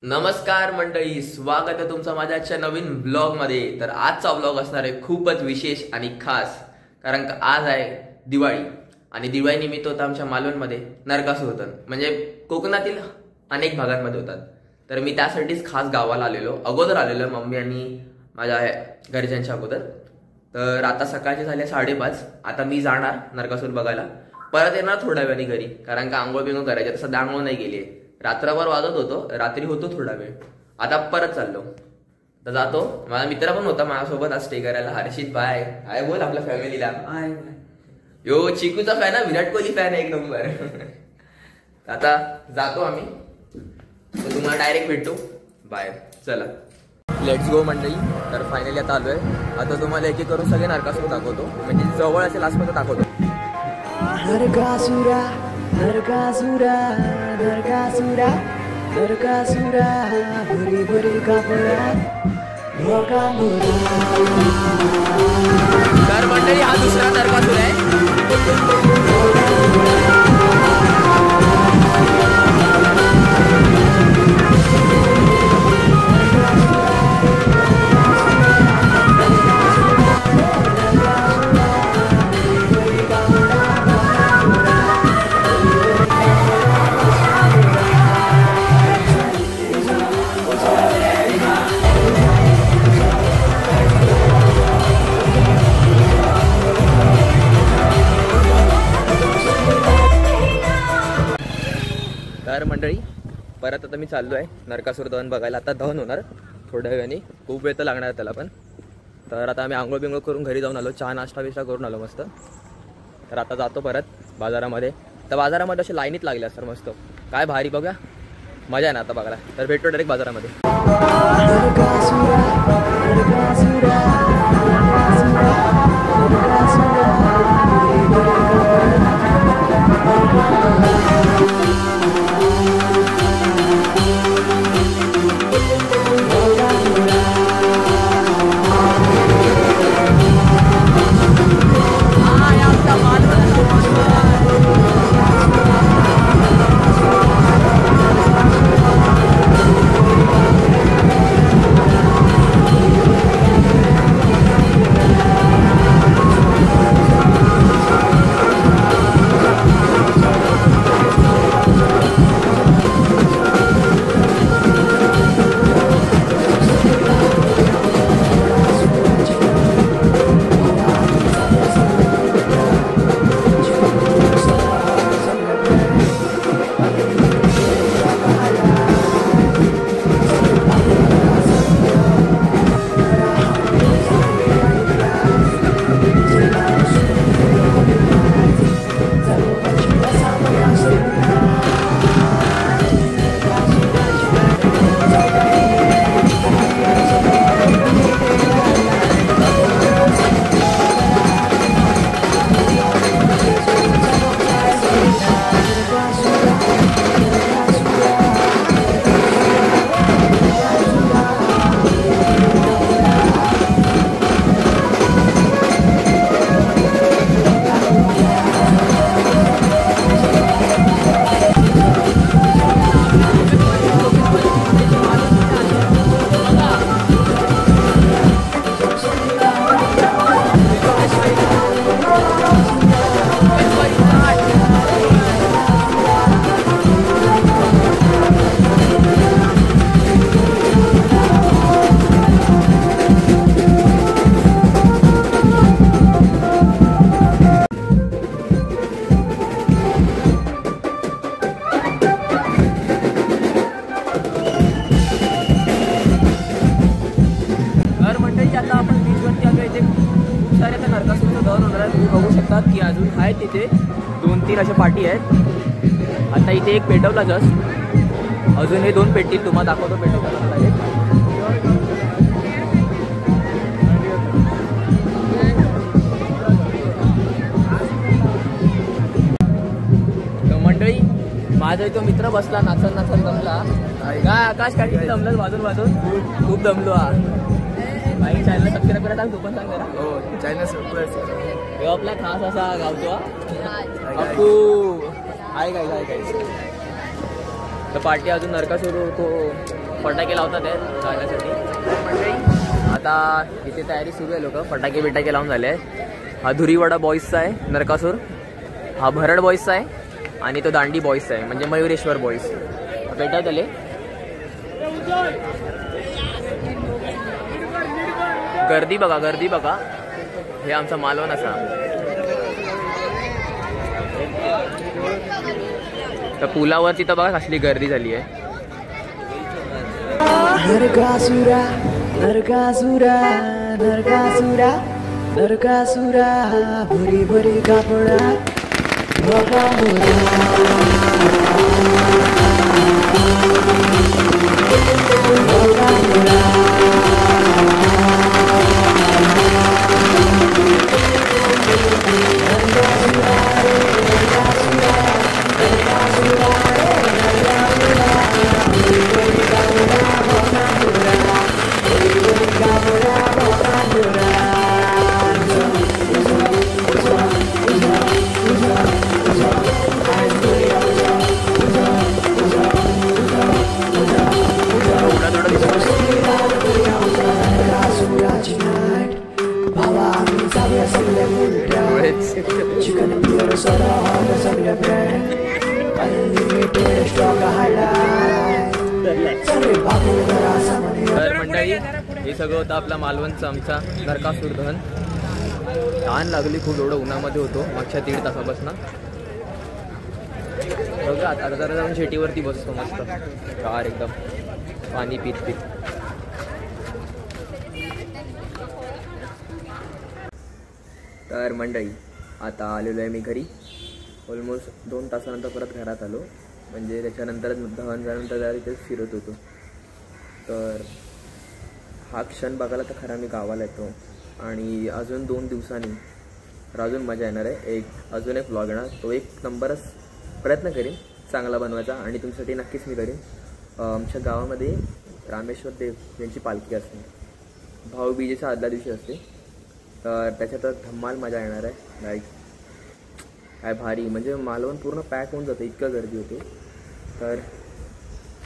नमस्कार मंडळी, स्वागत आहे तुमचं माझ्या आजच्या नवीन ब्लॉग मध्ये। तर आजचा ब्लॉग असणार आहे खूपच विशेष आणि खास, कारण का आज आहे दिवाळी आणि दिवाळी निमित्त होता आमच्या मालवणमध्ये नरकासूर होतं, म्हणजे कोकणातील अनेक भागांमध्ये होतात। तर मी त्यासाठीच खास गावाला अगोदर आलेलो मम्मी आणि माझ्या घरच्यांच्या अगोदर। तर आता सकाळचे झाले 5:30, आता मी जाणार नरकासूर बघायला, परत येणार थोड्या वेळाने घरी, कारण का आंघोळ बिंघोळ करायची। तर सध्या आंघोळ नाही गेली, रात्रभर वाजत होतो, रात्री होतो थोडा वेळ, आता परत चाललो। तर जातो, माझा मित्र पण होता माझ्यासोबत आज स्टे करायला, हर्षित भाई। हाय बोल आपल्या फॅमिलीला। हाय। यो चिकूचा फॅन आहे, विराट कोहली फॅन आहे 1 नंबर। आता जातो आम्ही, तर तुम्हाला डायरेक्ट भेटतो, बाय। चला लेट्स गो मंडळी। तर फायनली आता आलोय, आता तुम्हाला एक एक करून सगळे नरकासूर दाखवतो, म्हणजे जवळ असेल आसपास दाखवतो। नरकासुरा नरकासुरा नरकासुरा नरकासुरा भरी भरी कापडा तर मंडळी हा दुसरा नरकासूर आहे। तर मंडळी परत आता मी चाललोय नरकासूर दहन बघायला। आता दहन होणार थोड्या वेळाने, खूप वेळ तर लागणार त्याला पण। तर आता आम्ही आंघोळ बिंघोळ करून घरी जाऊन आलो, चहा नाश्ता बिष्टा करून आलो मस्त। तर आता जातो परत बाजारामध्ये, तर बाजारामध्ये असे लाईनीत लागले असतात मस्त, काय भारी बघा, मजा आहे ना आता बघायला। तर भेटतो डायरेक्ट बाजारामध्ये। बघू शकतात की अजून आहे तिथे 2-3 अशा पार्टी आहेत। आता इथे एक पेटवला जस्ट, अजून हे 2 पेटतील, तुम्हाला दाखवतो पेटवला डायरेक्ट। तर मंडळी माझा तो मित्र बसला नाचन नाचन दमला, काय आकाश काय किती दमलं वाजून वाजून, खूप दमलो हा भाई। चॅनल सबस्क्राईब करा, तू पण सांग जरा। हो चॅनल सबस्क्राईब। यो आपला खास असा गावतो अप्पू, हाय काय काय काय। तर पार्टी अजून नरकासूर होतो, फटाके लावतात आहेत जाण्यासाठी. आता इथे तयारी सुरू आहे, लोक फटाके बिटाके लावून झाले आहेत. हा धुरीवाडा बॉईजचा आहे नरकासूर, हा भरड बॉईजचा आहे आणि तो दांडी बॉईजचा आहे म्हणजे मयुरेश्वर बॉईज. भेटत आले. गर्दी बघा, गर्दी बघा. हे आमचा मालवण असा. तर पुलावरती तर बघा कसली गर्दी झाली आहे. नरकासुरा नरकासुरा नरकासुरा नरकासुरा भुरी भुरी कापडा तर मंडळी हे सगळं होतं आपला मालवणचं आमचा नरकासूर दहन. तहान लागली खूप, एवढं उन्हामध्ये होतो मागच्या 1.5 तासापासून. बघा आता जरा जाऊन शेटीवरती बसतो मस्त कार एकदम पाणी पीत पीत. तर मंडळी आता आलेलो आहे मी घरी. ऑलमोस्ट 2 तासानंतर परत घरात आलो, म्हणजे त्याच्यानंतरच दहन झाल्यानंतर जरा इथेच फिरत होतो. तर हा क्षण बघायला तर खरा मी गावाला येतो आणि अजून 2 दिवसांनी तर अजून मजा येणार आहे. अजून एक व्लॉग येणार, तो 1 नंबरच प्रयत्न करीन चांगला बनवायचा आणि तुमच्यासाठी नक्कीच मी करीन. आमच्या गावामध्ये रामेश्वर देव यांची पालखी असते, भाऊबीजेच्या आदल्या दिवशी असते. तर त्याच्यात धम्माल मजा येणार आहे. लाईक काय भारी, म्हणजे मालवण पूर्ण पॅक होऊन जातं, इतकं गर्दी होते. तर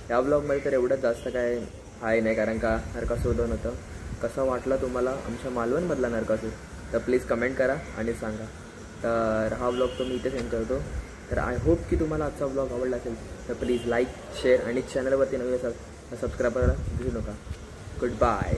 या ब्लॉगमध्ये तर एवढंच, जास्त काय आहे नाही, कारण का नरकासूर दहन होतं. कसं वाटलं तुम्हाला आमच्या मालवणमधला नरकासूर तर प्लीज कमेंट करा आणि सांगा. तर हा ब्लॉग तो मी इथेच एंड करतो. तर आय होप की तुम्हाला आजचा ब्लॉग आवडला असेल तर प्लीज लाईक शेअर आणि चॅनलवरती नवीन असाल तर सबस्क्राईब करायला विसरू नका. Good bye.